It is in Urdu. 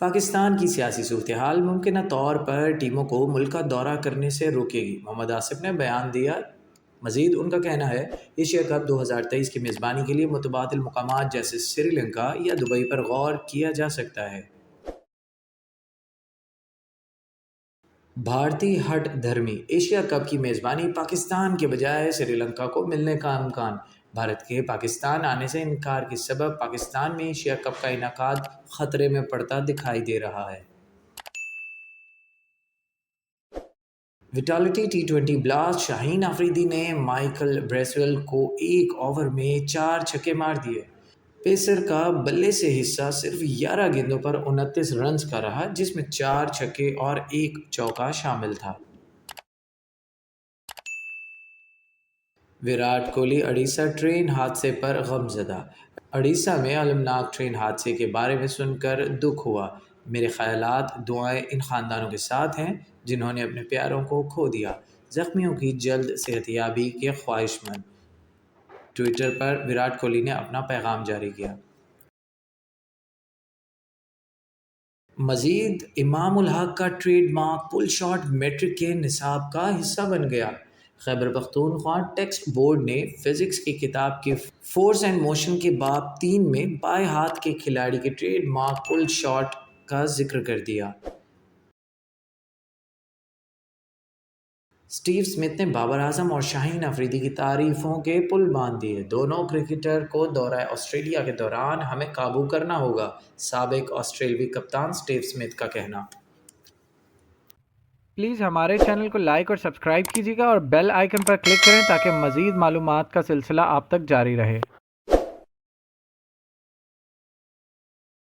پاکستان کی سیاسی صورتحال ممکنہ طور پر ٹیموں کو ملک کا دورہ کرنے سے روکے گی، محمد آصف نے بیان دیا۔ مزید ان کا کہنا ہے ایشیا کپ 2023 کی میزبانی کے لیے متبادل مقامات جیسے سری لنکا یا دبئی پر غور کیا جا سکتا ہے۔ بھارتی ہٹ دھرمی ایشیا کپ کی میزبانی پاکستان کے بجائے سری لنکا کو ملنے کا امکان۔ بھارت کے پاکستان آنے سے انکار کے سبب پاکستان میں ایشیا کپ کا انعقاد خطرے میں پڑتا دکھائی دے رہا ہے۔ وٹالٹی ٹی20 بلاسٹ شاہین آفریدی نے مائیکل بریسویل کو ایک اوور میں 4 چھکے مار دیے۔ پیسر کا بلے سے حصہ صرف 11 گیندوں پر 29 رنز کا رہا، جس میں 4 چھکے اور 1 چوکا شامل تھا۔ ویراٹ کوہلی اڈیشہ ٹرین حادثے پر غمزدہ۔ اڈیشہ میں المناک ٹرین حادثے کے بارے میں سن کر دکھ ہوا۔ میرے خیالات دعائیں ان خاندانوں کے ساتھ ہیں جنہوں نے اپنے پیاروں کو کھو دیا۔ زخمیوں کی جلد صحتیابی کے خواہش مند۔ ٹویٹر پر ویراٹ کوہلی نے اپنا پیغام جاری کیا۔ مزید امام الحق کا ٹریڈ مارک پل شاٹ میٹرک کے نصاب کا حصہ بن گیا۔ خیبر پختونخوا ٹیکسٹ بورڈ نے فزکس کی کتاب کے فورس اینڈ موشن کے باب 3 میں بائیں ہاتھ کے کھلاڑی کے ٹریڈ مارک پل شاٹ کا ذکر کر دیا۔ اسٹیو اسمتھ نے بابر اعظم اور شاہین آفریدی کی تعریفوں کے پل باندھ دیے۔ دونوں کرکٹر کو دورہ آسٹریلیا کے دوران ہمیں قابو کرنا ہوگا، سابق آسٹریلوی کپتان اسٹیو اسمتھ کا کہنا۔ پلیز ہمارے چینل کو لائک اور سبسکرائب کیجیے گا اور بیل آئیکن پر کلک کریں تاکہ مزید معلومات کا سلسلہ آپ تک جاری رہے۔